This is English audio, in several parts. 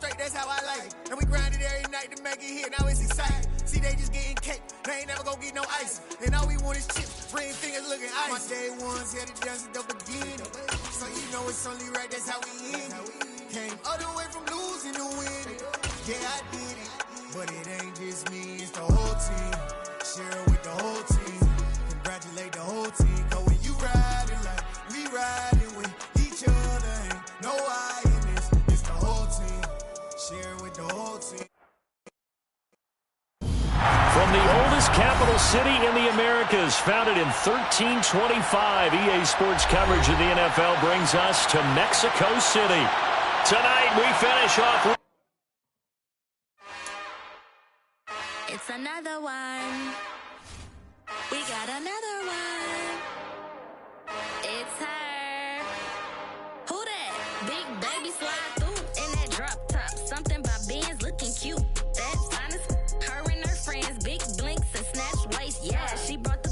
straight, that's how I like it. And we grind it every night to make it hit, now it's exciting. See, they just getting cake, they ain't never gonna get no ice. And all we want is chips, ring fingers looking ice. My day ones here to dance at the beginning. So you know it's only right, that's how we end it. Came all the way from losing to winning. Yeah, I did it. But it ain't just me, it's the whole team. Share it with the whole team. Congratulate the whole team. Cause when you riding like we riding with each other, ain't no I in this. It's the whole team. Share it with the whole team. From the oldest capital city in the Americas, founded in 1325, EA Sports coverage of the NFL brings us to Mexico City. Tonight we finish off with... It's another one. We got another one. It's her. Who that? Big baby slide through in that drop top. Something about Benz looking cute. That's honest. Her and her friends, big blinks and snatch waist. Yeah, she brought the...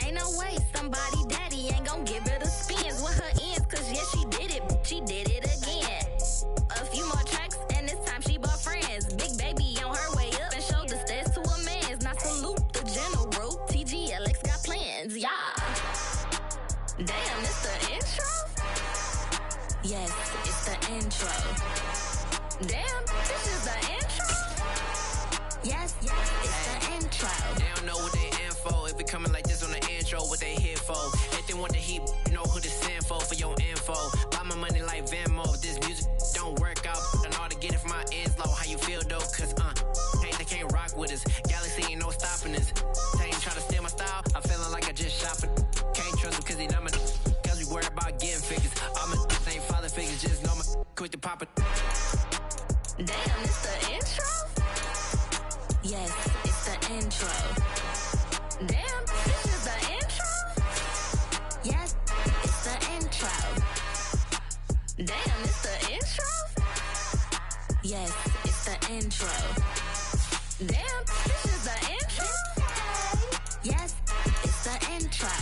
Ain't no way somebody daddy ain't gon' give her the spins with her ends. Cause yeah, she did it. She did it again. A few more tracks and this time she bought friends. Big baby on her way up and showed the stairs to a man's. Now salute the general. TGLX got plans, yeah. Damn, it's the intro? Yes, it's the intro. Damn, this is the intro? Yes, it's the intro. They don't know what they in for. If we coming like this on the intro, what they here for? If they want the heat, you know who to send for your info. Buy my money like Venmo. This music don't work out. And all to get it from my ends low. How you feel though? Cause they can't rock with us. Galaxy ain't no stopping us. They ain't trying to steal my style. I'm feeling like I just shot for. Can't trust him cause he not my. Cause we worried about getting figures. All my ain't father figures. Just know my quick to pop it. Damn, it's the intro? Yes, it's the intro. Damn, this is the intro? Yes, it's the intro. Damn, it's the intro? Yes, it's the intro. Damn, this is the intro? Yes, it's the intro.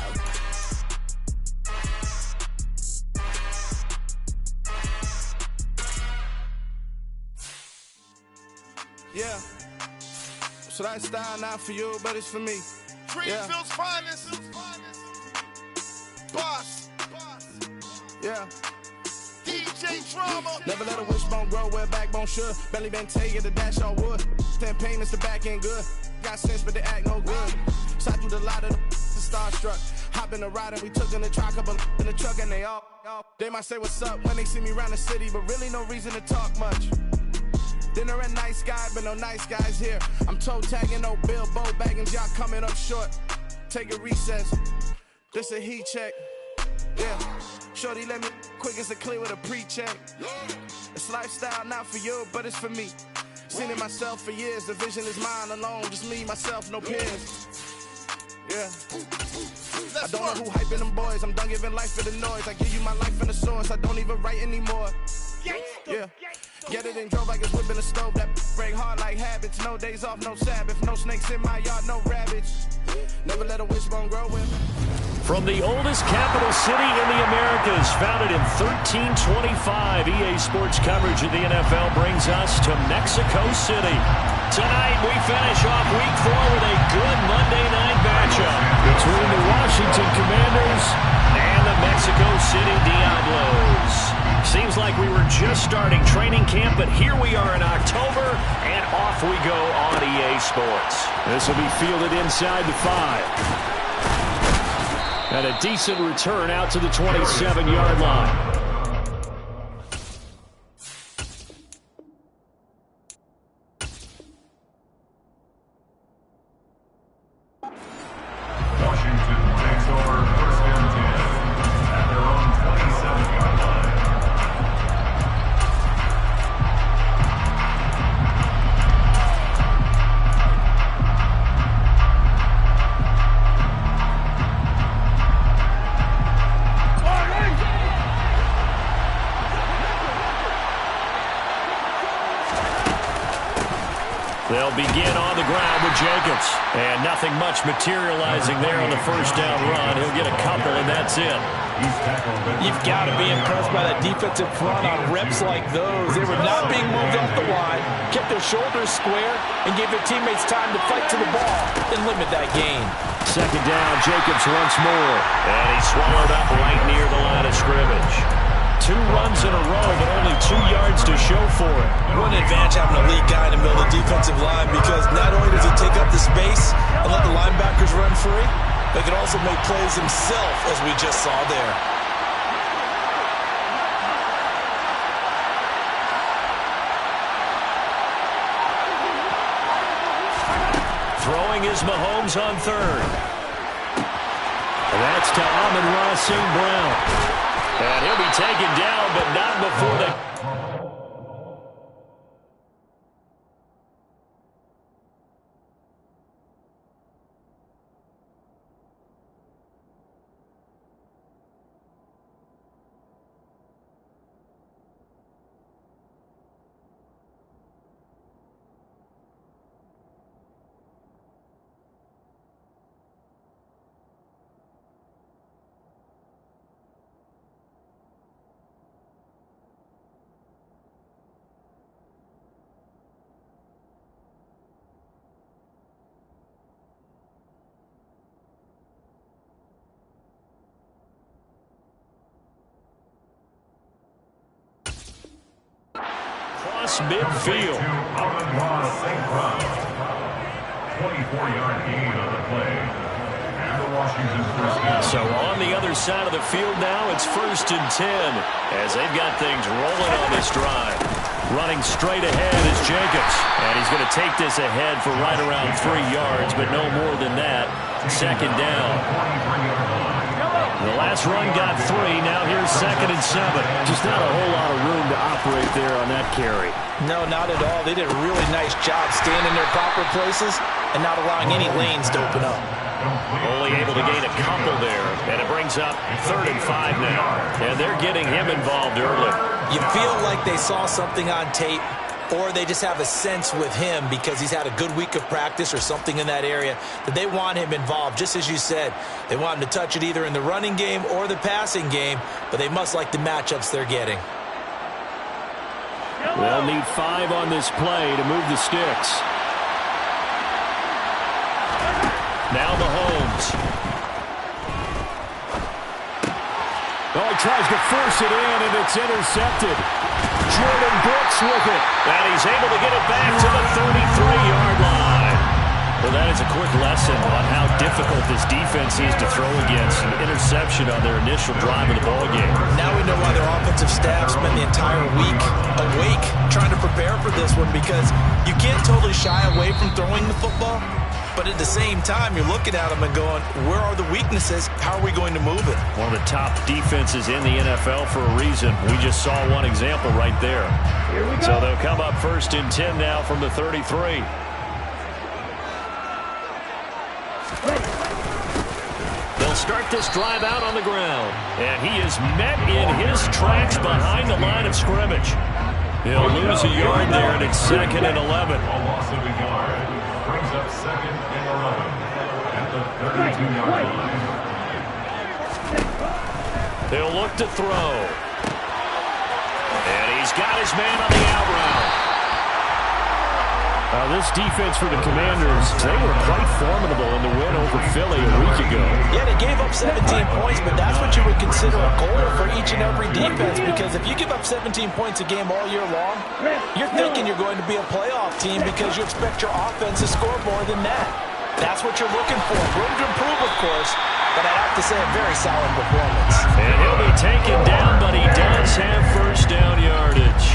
Yeah. So that style not for you, but it's for me. Greenfield's finest. Boss. Yeah. DJ Drama. Never let a wishbone grow where backbone should. Belly been taking the dash on wood. 10 payments, the back end good. Got sense, but they act no good. Side through the lot of the starstruck. Hop in the ride and we took in the truck, couple in the truck, and they all. They might say what's up when they see me around the city, but really no reason to talk much. Dinner and nice guy, but no nice guys here. I'm toe tagging, no Bilbo Baggins, y'all coming up short. Take a recess. This a heat check. Yeah. Shorty let me quick as a clear with a pre-check. It's lifestyle not for you, but it's for me. Seen it myself for years. The vision is mine alone. Just me, myself, no peers. Yeah. I don't know who hyping them boys. I'm done giving life for the noise. I give you my life in the source. I don't even write anymore. Yeah. Get it and drove like it's whipping a stove. That break hard like habits. No days off, no Sabbath. No snakes in my yard, no rabbits. Never let a wishbone grow with. From the oldest capital city in the Americas, founded in 1325, EA Sports coverage of the NFL brings us to Mexico City. Tonight, we finish off Week 4 with a good Monday night matchup between the Washington Commanders and the Mexico City Diablos. Seems like we were just starting training camp, but here we are in October, and off we go on EA Sports. This will be fielded inside the 5. And a decent return out to the 27-yard line. They'll begin on the ground with Jacobs. And nothing much materializing there on the first down run. He'll get a couple, and that's it. You've got to be impressed by that defensive front on reps like those. They were not being moved off the line, kept their shoulders square, and gave their teammates time to fight to the ball and limit that gain. Second down, Jacobs once more. And he swallowed up right near the line of scrimmage. 2 runs in a row, but only 2 yards to show for it. What an advantage having a lead guy in the middle of the defensive line, because not only does he take up the space and let the linebackers run free, but he can also make plays himself, as we just saw there. Throwing is Mahomes on third. And that's to Amon-Ra St. Brown. And he'll be taken down, but not before the... midfield. 24-yard gain on the play. And the Washington first down. So on the other side of the field now, it's 1st and 10 as they've got things rolling on this drive. Running straight ahead is Jacobs. And he's going to take this ahead for right around 3 yards, but no more than that. Second down. The last run got 3. Now here's 2nd and 7. Just not a whole lot of room to operate there on that carry. No, not at all. They did a really nice job staying in their proper places and not allowing any lanes to open up. Only able to gain a couple there, and it brings up 3rd and 5 now. And they're getting him involved early. You feel like they saw something on tape, or they just have a sense with him because he's had a good week of practice or something in that area that they want him involved. Just as you said, they want him to touch it either in the running game or the passing game, but they must like the matchups they're getting. They'll need 5 on this play to move the sticks. Now Mahomes. Oh, he tries to force it in, and it's intercepted. Jordan Brooks with it. And he's able to get it back to the 33-yard line. Well, that is a quick lesson on how difficult this defense is to throw against. An interception on their initial drive of the ballgame. Now we know why their offensive staff spent the entire week awake trying to prepare for this one, because you can't totally shy away from throwing the football. But at the same time, you're looking at them and going, where are the weaknesses? How are we going to move it? One of the top defenses in the NFL for a reason. We just saw one example right there. So they'll come up 1st and 10 now from the 33. They'll start this drive out on the ground. And he is met in his tracks behind the line of scrimmage. He'll lose a yard there, and it's 2nd and 11. A loss of a yard. Brings up 2nd and 11 at the 32-yard line. They'll look to throw. And he's got his man on the out route. This defense for the Commanders, they were quite formidable in the win over Philly a week ago. Yeah, they gave up 17 points, but that's what you would consider a goal for each and every defense, because if you give up 17 points a game all year long, you're thinking you're going to be a playoff team because you expect your offense to score more than that. That's what you're looking for. Room to improve, of course, but I'd have to say a very solid performance. And he'll be taken down, but he does have 1st down yardage.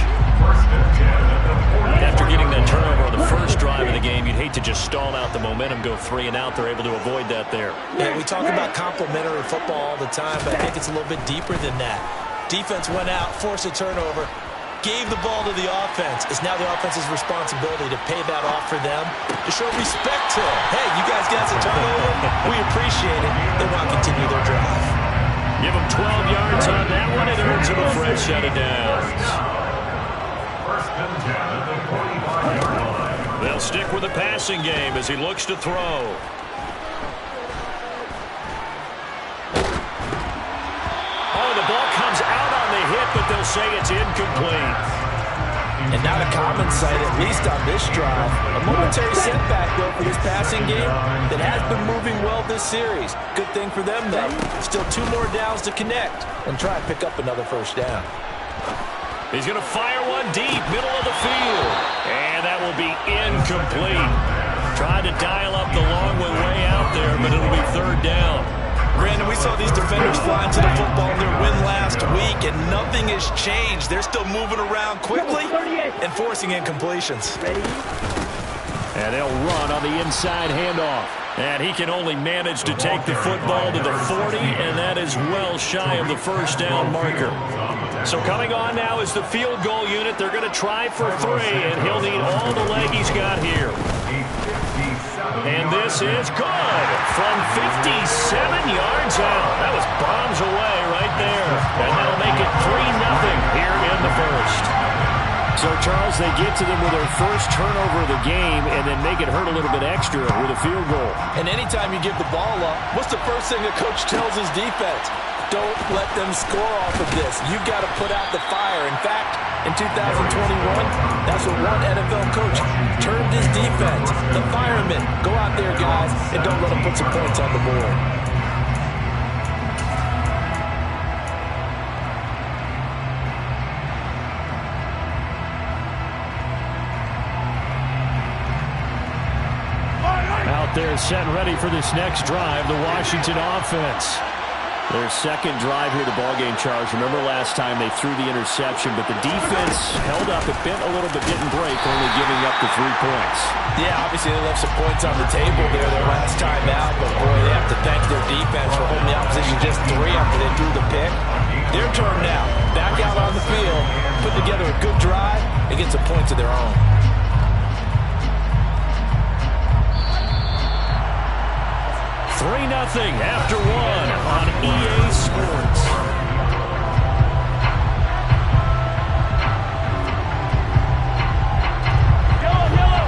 After getting that turnover on the first drive of the game, you'd hate to just stall out the momentum, go 3 and out. They're able to avoid that there. Yeah, we talk about complementary football all the time, but I think it's a little bit deeper than that. Defense went out, forced a turnover, gave the ball to the offense. It's now the offense's responsibility to pay that off for them, to show respect to them. Hey, you guys got a turnover? We appreciate it. They want to continue their drive. Give them 12 yards on that one. It earns them a fresh set of downs. They'll stick with the passing game as he looks to throw. It's incomplete. And not a common sight, at least on this drive. A momentary setback, though, for this passing game that has been moving well this series. Good thing for them, though. Still 2 more downs to connect and try and pick up another first down. He's going to fire one deep, middle of the field. And that will be incomplete. Tried to dial up the long one way out there, but it'll be 3rd down. Brandon, we saw these defenders fly into the football in their win last week, and nothing has changed. They're still moving around quickly and forcing incompletions. And they'll run on the inside handoff. And he can only manage to take the football to the 40, and that is well shy of the first down marker. So coming on now is the field goal unit. They're going to try for 3, and he'll need all the leg he's got here. And this is good from 57 yards out. That was bombs away right there. And that'll make it 3-0 here in the first. So, Charles, they get to them with their first turnover of the game and then make it hurt a little bit extra with a field goal. And anytime you give the ball up, what's the first thing the coach tells his defense? Don't let them score off of this. You've got to put out the fire. In fact, in 2021, that's what one NFL coach termed his defense. The firemen. Go out there, guys, and don't let them put some points on the board. Out there set ready for this next drive, the Washington offense. Their second drive here, the ballgame, Charles. Remember last time they threw the interception, but the defense held up. It bent a little but didn't break, only giving up the 3 points. Yeah, obviously they left some points on the table there their last time out, but boy, they have to thank their defense for holding the opposition just 3 after they threw the pick. Their turn now. Back out on the field, put together a good drive, and get some points of their own. Nothing after 1 on EA Sports. Yellow.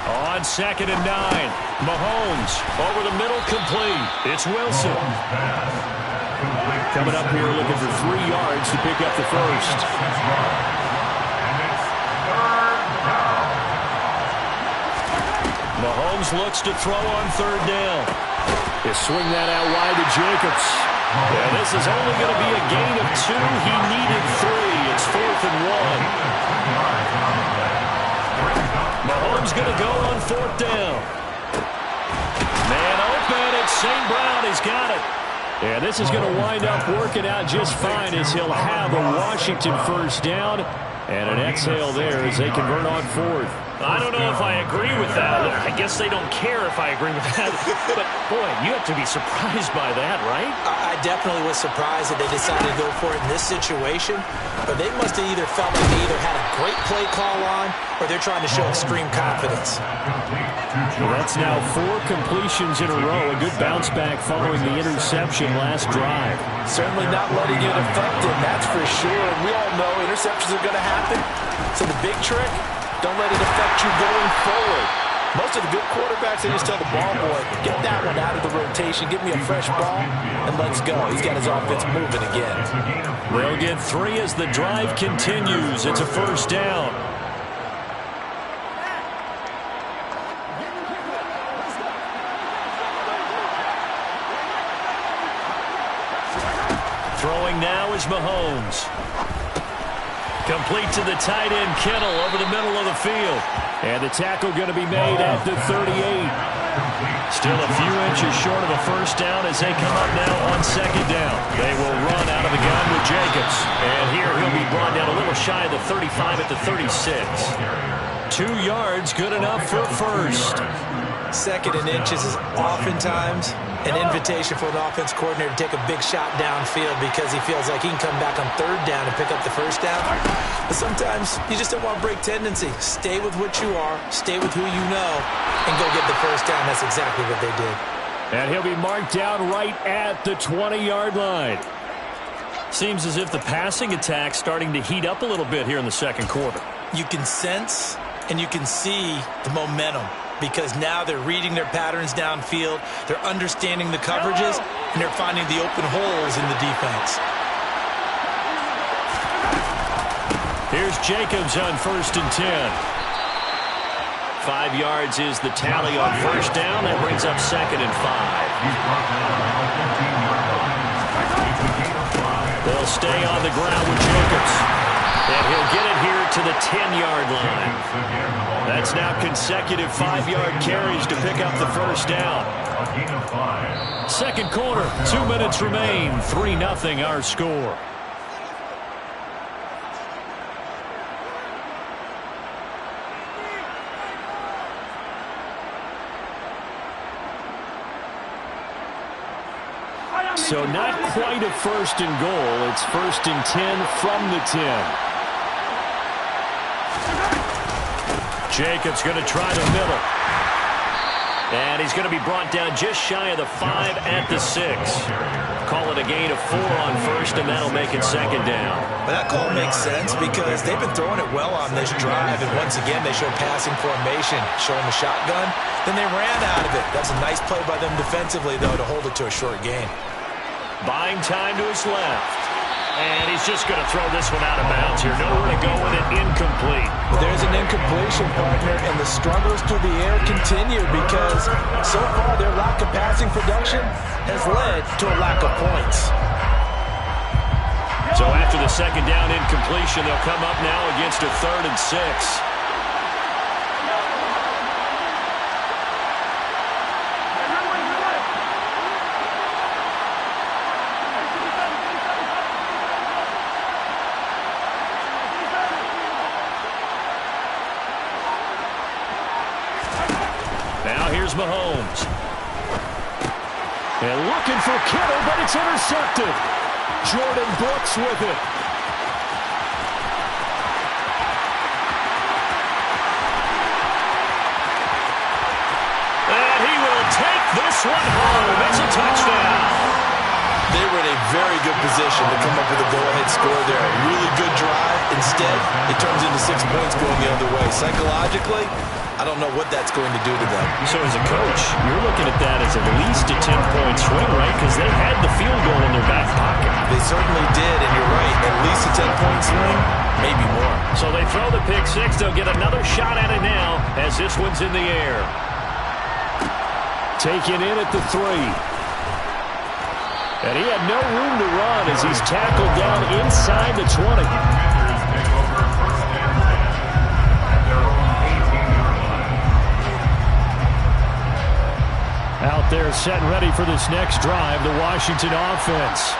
On 2nd and 9, Mahomes over the middle, complete. It's Wilson. Coming up here looking for 3 yards to pick up the first. Mahomes looks to throw on 3rd down. They swing that out wide to Jacobs. And this is only going to be a gain of 2. He needed 3. It's 4th and 1. Mahomes going to go on 4th down. Man open. It's St. Brown. He's got it. And this is going to wind up working out just fine as he'll have a Washington first down. And an exhale there as they convert on 4th. I don't know if I agree with that. I guess they don't care if I agree with that. But, boy, you have to be surprised by that, right? I definitely was surprised that they decided to go for it in this situation. But they must have either felt like they either had a great play call on or they're trying to show extreme confidence. Well, that's now 4 completions in a row. A good bounce back following the interception last drive. Certainly not letting it affect him, that's for sure. And we all know interceptions are going to happen. So the big trick, don't let it affect you going forward. Most of the good quarterbacks, they just tell the ball boy, get that one out of the rotation, give me a fresh ball, and let's go. He's got his offense moving again. They'll get 3 as the drive continues. It's a first down. Throwing now is Mahomes. Complete to the tight end, Kittle, over the middle of the field. And the tackle going to be made at the 38. Still a few inches short of a first down as they come up now on 2nd down. They will run out of the gun with Jacobs. And here he'll be brought down a little shy of the 35 at the 36. 2 yards, good enough for first. 2nd and inches is oftentimes an invitation for an offense coordinator to take a big shot downfield because he feels like he can come back on 3rd down and pick up the first down. But sometimes you just don't want to break tendency. Stay with what you are, stay with who you know, and go get the first down. That's exactly what they did. And he'll be marked down right at the 20-yard line. Seems as if the passing attack's starting to heat up a little bit here in the second quarter. You can sense and you can see the momentum, because now they're reading their patterns downfield, they're understanding the coverages, and they're finding the open holes in the defense. Here's Jacobs on 1st and 10. 5 yards is the tally on first down. That brings up 2nd and 5. They'll stay on the ground with Jacobs. And he'll get it here to the 10-yard line. That's now consecutive 5-yard carries to pick up the first down. Second quarter, 2 minutes remain. 3-0 our score. So not quite a 1st and goal. It's 1st and 10 from the 10. Jacobs going to try the middle. And he's going to be brought down just shy of the 5 at the 6. Call it a gain of 4 on first, and that'll make it 2nd down. But that call makes sense because they've been throwing it well on this drive, and once again they show passing formation, showing the shotgun. Then they ran out of it. That's a nice play by them defensively, though, to hold it to a short gain. Buying time to his left. And he's just going to throw this one out of bounds here. Nowhere to go with it. Incomplete. There's an incompletion, partner, and the struggles through the air continue because so far their lack of passing production has led to a lack of points. So after the 2nd down incompletion, they'll come up now against a 3rd and 6. Mahomes. And looking for Kittle, but it's intercepted. Jordan Brooks with it. And he will take this one home. It's a touchdown. They were in a very good position to come up with a go-ahead score there. A really good drive. Instead, it turns into 6 points going the other way. Psychologically, I don't know what that's going to do to them. So as a coach, you're looking at that as at least a 10-point swing, right? Because they had the field goal in their back pocket. They certainly did, and you're right. At least a 10-point swing, maybe more. So they throw the pick six. They'll get another shot at it now as this one's in the air. Taken in at the 3. And he had no room to run as he's tackled down inside the 20. Out there set and ready for this next drive, the Washington offense.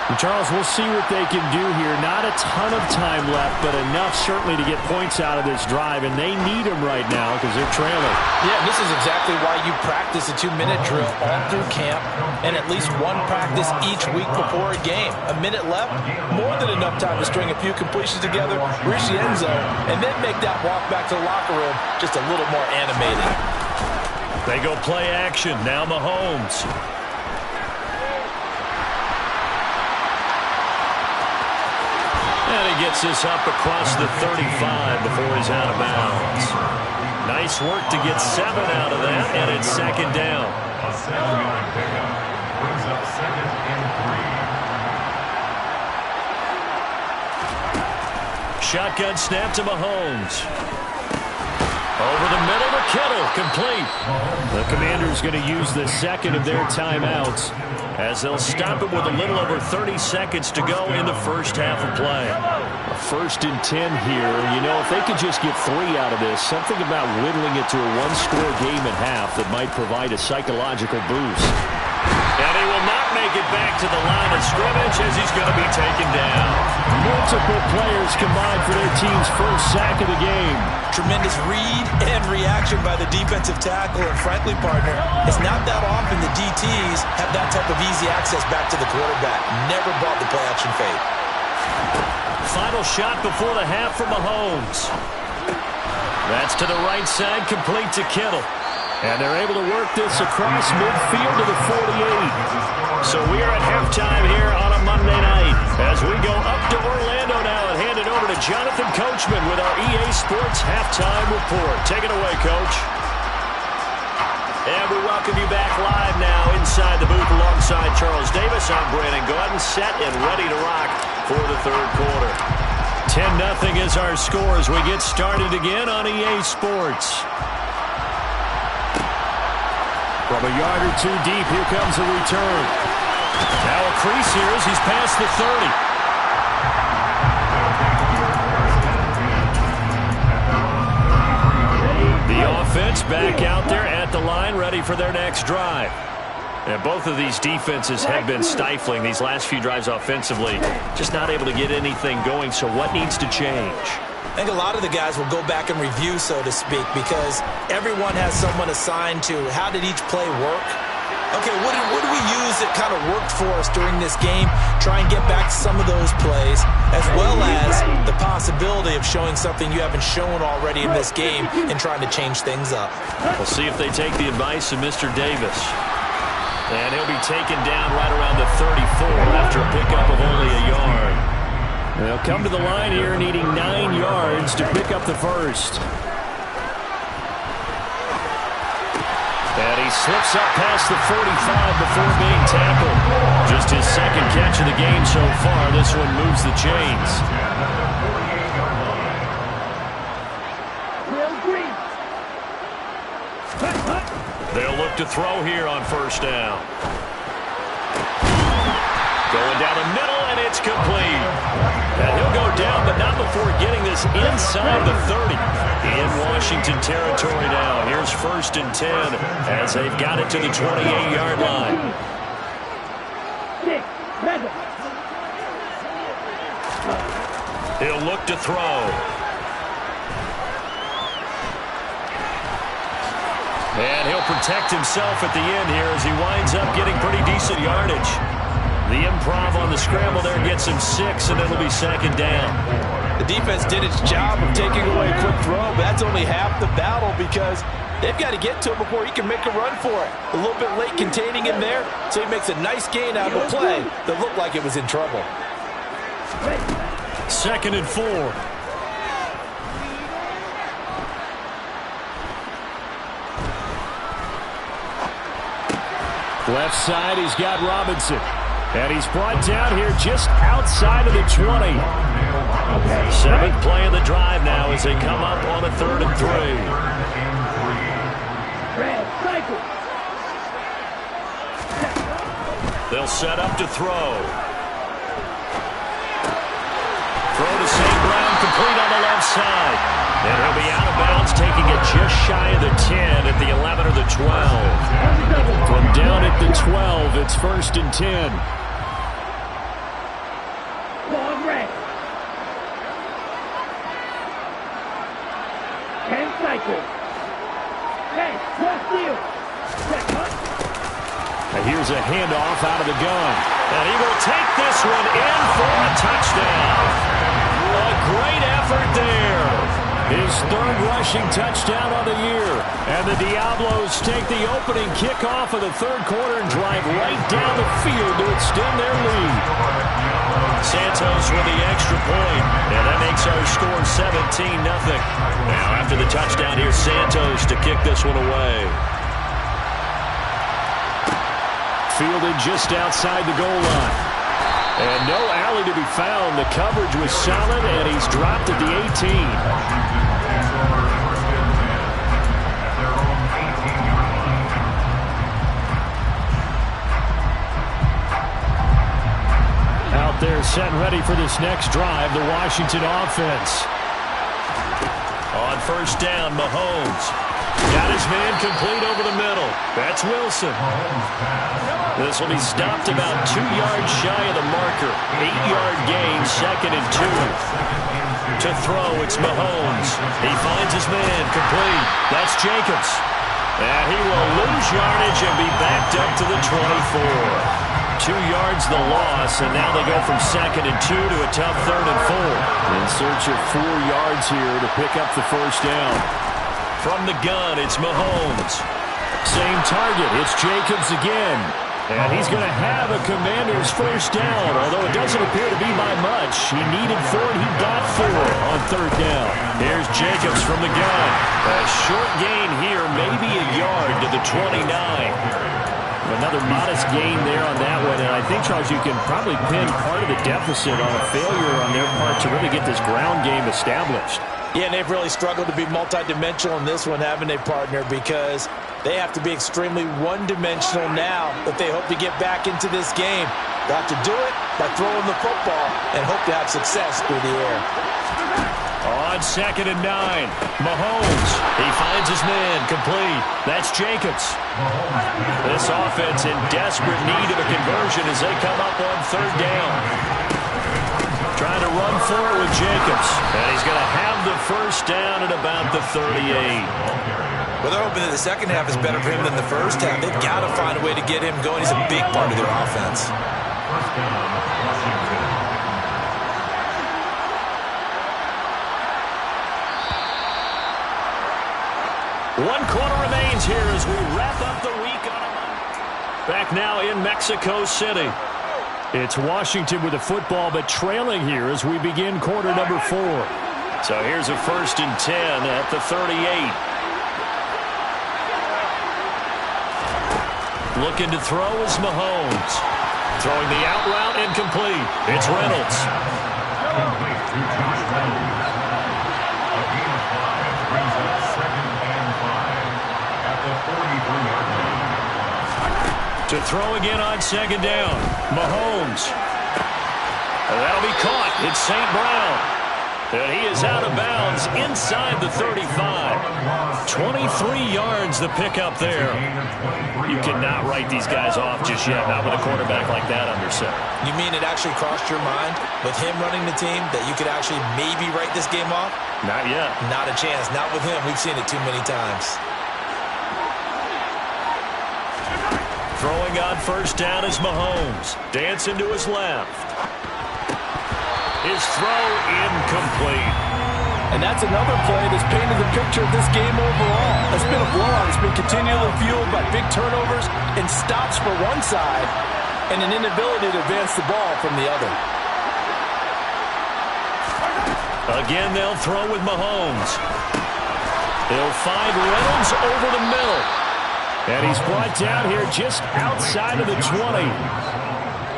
And Charles, we'll see what they can do here. Not a ton of time left, but enough certainly to get points out of this drive, and they need them right now because they're trailing. Yeah, this is exactly why you practice a 2-minute drill all through camp and at least one practice each week before a game. A minute left, more than enough time to string a few completions together, reach the end zone, and then make that walk back to the locker room just a little more animated. They go play action. Now Mahomes. And he gets this up across the 35 before he's out of bounds. Nice work to get 7 out of that, and it's 2nd down. A 7-yard pickup brings up 2nd and 3. Shotgun snap to Mahomes. Over the middle to Kittle, complete. The Commanders going to use the second of their timeouts as they'll stop it with a little over 30 seconds to go in the first half of play. A 1st and 10 here. You know, if they could just get 3 out of this, something about whittling it to a one-score game at half that might provide a psychological boost. And he will not make it back to the line of scrimmage as he's going to be taken down. Multiple players combined for their team's first sack of the game. Tremendous read and reaction by the defensive tackle, and frankly, partner, it's not that often the DTs have that type of easy access back to the quarterback. Never bought the play-action fade. Final shot before the half for Mahomes. That's to the right side, complete to Kittle. And they're able to work this across midfield to the 48. So we are at halftime here on a Monday night as we go up to Orlando now and hand it over to Jonathan Coachman with our EA Sports Halftime Report. Take it away, Coach. And we welcome you back live now inside the booth alongside Charles Davis. I'm Brandon Gaudin, set and ready to rock for the third quarter. 10-0 is our score as we get started again on EA Sports. From a yard or two deep, here comes a return. Now a crease here as he's past the 30. The offense back out there at the line, ready for their next drive. And both of these defenses have been stifling these last few drives offensively. Just not able to get anything going, so what needs to change? I think a lot of the guys will go back and review, so to speak, because everyone has someone assigned to how did each play work. Okay, what do we use that kind of worked for us during this game? Try and get back to some of those plays, as well as the possibility of showing something you haven't shown already in this game and trying to change things up. We'll see if they take the advice of Mr. Davis. And he'll be taken down right around the 34 after a pickup of only a yard. They'll come to the line here needing 9 yards to pick up the first. And he slips up past the 45 before being tackled. Just his second catch of the game so far. This one moves the chains. They'll look to throw here on first down. Going down the middle, and it's complete. And he'll go down, but not before getting this inside the 30. In Washington territory now. Here's 1st and 10 as they've got it to the 28-yard line. He'll look to throw. And he'll protect himself at the end here as he winds up getting pretty decent yardage. The improv on the scramble there gets him 6, and it'll be 2nd down. The defense did its job of taking away a quick throw, but that's only half the battle because they've got to get to him before he can make a run for it. A little bit late containing him there, so he makes a nice gain out of a play that looked like it was in trouble. 2nd and 4. Left side, he's got Robinson. And he's brought down here just outside of the 20. 7th play of the drive now as they come up on a 3rd and 3. They'll set up to throw. Throw to St. Brown, complete on the left side. And he'll be out of bounds, taking it just shy of the 10 at the 11 or the 12. From down at the 12, it's 1st and 10. And here's a handoff out of the gun. And he will take this one in for a touchdown. A great effort there. His 3rd rushing touchdown on the year. And the Diablos take the opening kickoff of the 3rd quarter and drive right down the field to extend their lead. Santos with the extra point, and that makes our score 17-0. Now after the touchdown, here's Santos to kick this one away. Fielded just outside the goal line. And no alley to be found. The coverage was solid, and he's dropped at the 18. Out there set and ready for this next drive, the Washington offense. On first down, Mahomes got his man complete over the middle. That's Wilson. This will be stopped about 2 yards shy of the marker. 8-yard gain, 2nd and 2. To throw, it's Mahomes. He finds his man complete. That's Jacobs. And he will lose yardage and be backed up to the 24. 2 yards the loss, and now they go from 2nd and 2 to a tough 3rd and 4. In search of 4 yards here to pick up the first down. From the gun, it's Mahomes. Same target. It's Jacobs again. And he's going to have a Commanders first down, although it doesn't appear to be by much. He needed 4, and he got 4 on third down. Here's Jacobs from the gun. A short gain here, maybe a yard to the 29. Another modest gain there on that one, and I think, Charles, you can probably pin part of the deficit on a failure on their part to really get this ground game established. Yeah, and they've really struggled to be multidimensional in this one, haven't they, partner? Because they have to be extremely one-dimensional now if they hope to get back into this game. They'll have to do it by throwing the football and hope to have success through the air. On 2nd and 9, Mahomes. He finds his man, complete. That's Jacobs. This offense in desperate need of a conversion as they come up on third down. Trying to run for it with Jacobs. And he's going to have the first down at about the 38. Well, they're hoping that the second half is better for him than the first half. They've got to find a way to get him going. He's a big part of their offense. First down, Washington. One quarter remains here as we wrap up the week on a Monday. Back now in Mexico City. It's Washington with the football, but trailing here as we begin quarter number 4. So here's a 1st and 10 at the 38. Looking to throw is Mahomes. Throwing the out route incomplete. It's Reynolds. Complete to Josh Reynolds. A gain of 5 brings up 2nd and 5 at the 43-yard line. To throw again on 2nd down. Mahomes. And that'll be caught. It's St. Brown. And he is out of bounds inside the 35. 23 yards the pickup there. You cannot write these guys off just yet, not with a quarterback like that under center. You mean it actually crossed your mind with him running the team that you could actually maybe write this game off? Not yet. Not a chance. Not with him. We've seen it too many times. Throwing on 1st down is Mahomes. Dancing to his left. His throw incomplete. And that's another play that's painted the picture of this game overall. It's been a blowout. It's been continually fueled by big turnovers and stops for one side and an inability to advance the ball from the other. Again, they'll throw with Mahomes. He'll find Reynolds over the middle. And he's brought down here just outside of the 20.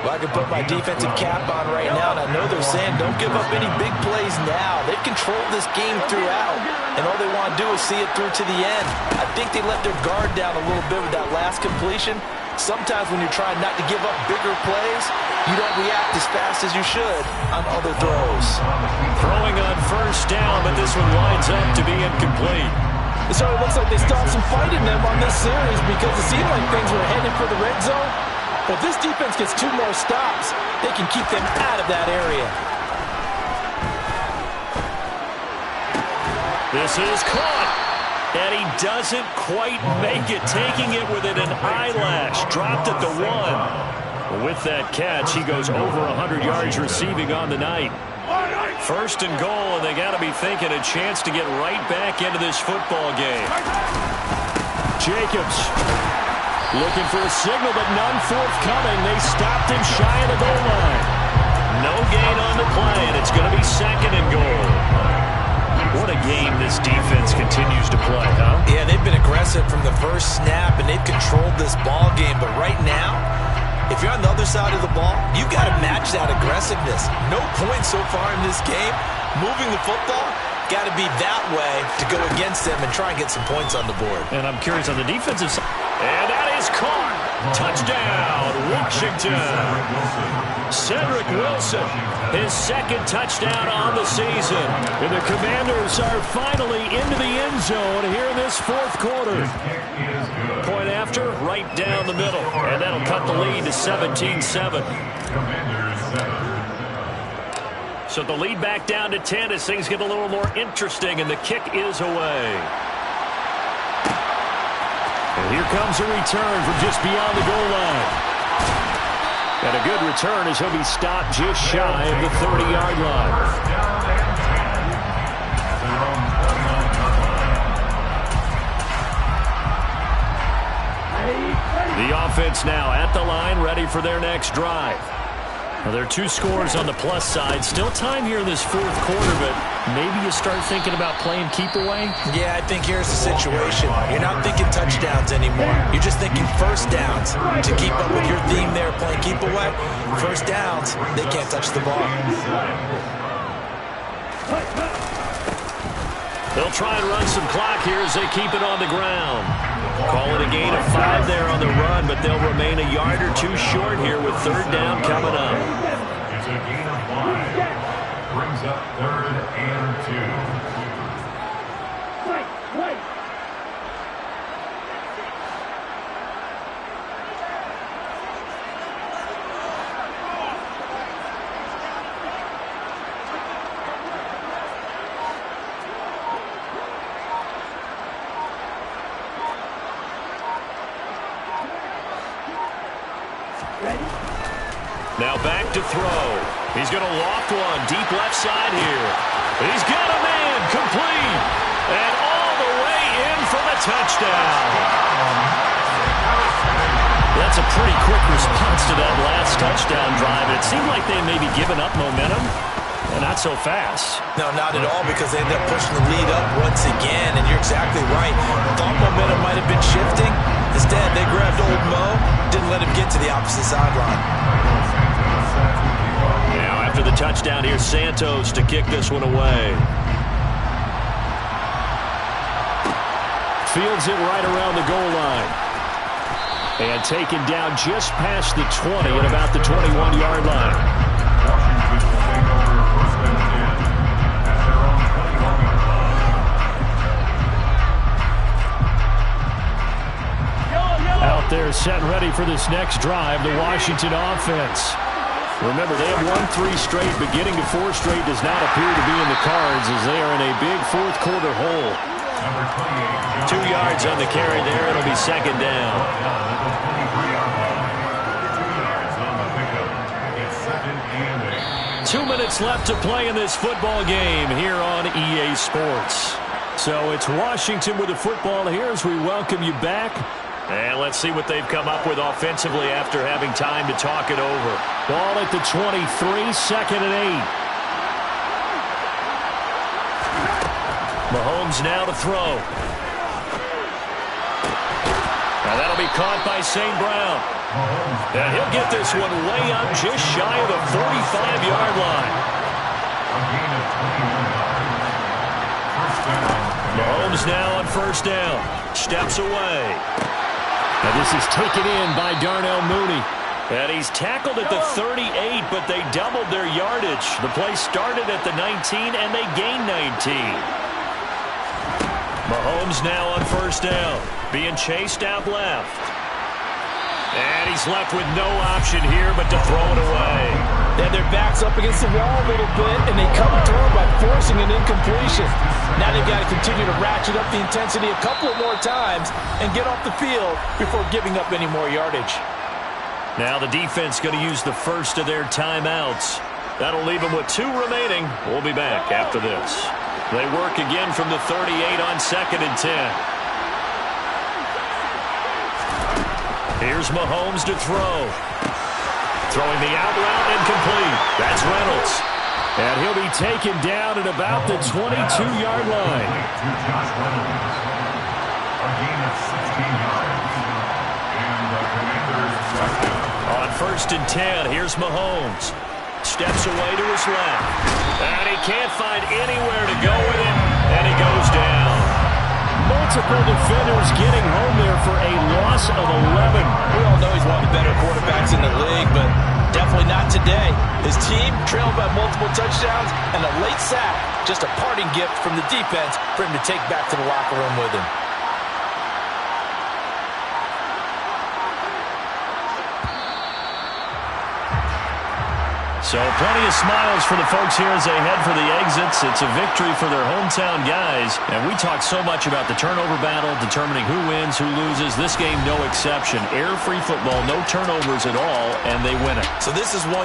Well, I can put my defensive cap on right now, and I know they're saying don't give up any big plays now. They've controlled this game throughout, and all they want to do is see it through to the end. I think they let their guard down a little bit with that last completion. Sometimes when you're trying not to give up bigger plays, you don't react as fast as you should on other throws. Throwing on 1st down, but this one winds up to be incomplete. It certainly looks like they still have some fight in them on this series because it seemed like things were headed for the red zone. But if this defense gets 2 more stops, they can keep them out of that area. This is caught. And he doesn't quite make it, taking it within an eyelash. Dropped at the 1. With that catch, he goes over 100 yards receiving on the night. 1st and goal, and they got to be thinking a chance to get right back into this football game. Jacobs looking for a signal, but none forthcoming. They stopped him shy of the goal line. No gain on the play, and it's going to be 2nd and goal. What a game this defense continues to play, huh? Yeah, they've been aggressive from the first snap, and they've controlled this ball game. But right now, if you're on the other side of the ball, you've got to match that aggressiveness. No points so far in this game. Moving the football, got to be that way to go against them and try and get some points on the board. And I'm curious on the defensive side. And that is caught. Touchdown, Washington. Cedric Wilson, his 2nd touchdown on the season. And the Commanders are finally into the end zone here in this 4th quarter. Point after, right down the middle. And that'll cut the lead to 17-7. So the lead back down to 10 as things get a little more interesting, and the kick is away. And here comes a return from just beyond the goal line. And a good return as he'll be stopped just shy of the 30-yard line. The offense now at the line, ready for their next drive. Well, there are 2 scores on the plus side. Still time here in this 4th quarter, but maybe you start thinking about playing keep away? Yeah, I think here's the situation. You're not thinking touchdowns anymore. You're just thinking first downs. To keep up with your theme there, playing keep away, first downs, they can't touch the ball. They'll try and run some clock here as they keep it on the ground. Call it a gain of 5 there on the run, but they'll remain a yard or 2 short here with 3rd down coming up. It's a gain of 5. Brings up 3rd and 2. Now back to throw. He's going to loft one deep left side here. He's got a man complete. And all the way in for the touchdown. That's a pretty quick response to that last touchdown drive. It seemed like they may be giving up momentum. And not so fast. No, not at all, because they ended up pushing the lead up once again. And you're exactly right. Thought momentum might have been shifting. Instead, they grabbed old Mo, didn't let him get to the opposite sideline. Now, after the touchdown, here's Santos to kick this one away. Fields it right around the goal line. And taken down just past the 20 at about the 21-yard line. Out there set and ready for this next drive, the Washington offense. Remember, they have won 3 straight, but getting to 4 straight does not appear to be in the cards as they are in a big 4th quarter hole. 2 yards on the carry there. It'll be 2nd down. 2 minutes left to play in this football game here on EA Sports. So it's Washington with the football here as we welcome you back. And let's see what they've come up with offensively after having time to talk it over. Ball at the 23, 2nd and 8. Mahomes now to throw. Now that'll be caught by St. Brown. And he'll get this one way up just shy of the 45-yard line. Mahomes now on 1st down. Steps away. Now this is taken in by Darnell Mooney. And he's tackled at the 38, but they doubled their yardage. The play started at the 19, and they gained 19. Mahomes now on 1st down. Being chased out left. And he's left with no option here but to throw it away. And their back's up against the wall a little bit, and they come through by forcing an incompletion. Now they've got to continue to ratchet up the intensity a couple of more times and get off the field before giving up any more yardage. Now the defense going to use the first of their timeouts. That'll leave them with 2 remaining. We'll be back after this. They work again from the 38 on 2nd and 10. Here's Mahomes to throw. Throwing the out route incomplete. That's Reynolds. And he'll be taken down at about the 22-yard line. On 1st and 10, here's Mahomes. Steps away to his left. And he can't find anywhere to go with it. And he goes down. Multiple defenders getting home there for a loss of 11. We all know he's one of the better quarterbacks in the league, but definitely not today. His team trailed by multiple touchdowns, and a late sack, just a parting gift from the defense for him to take back to the locker room with him. So plenty of smiles for the folks here as they head for the exits. It's a victory for their hometown guys. And we talked so much about the turnover battle, determining who wins, who loses. This game, no exception. Air-free football, no turnovers at all, and they win it. So this is one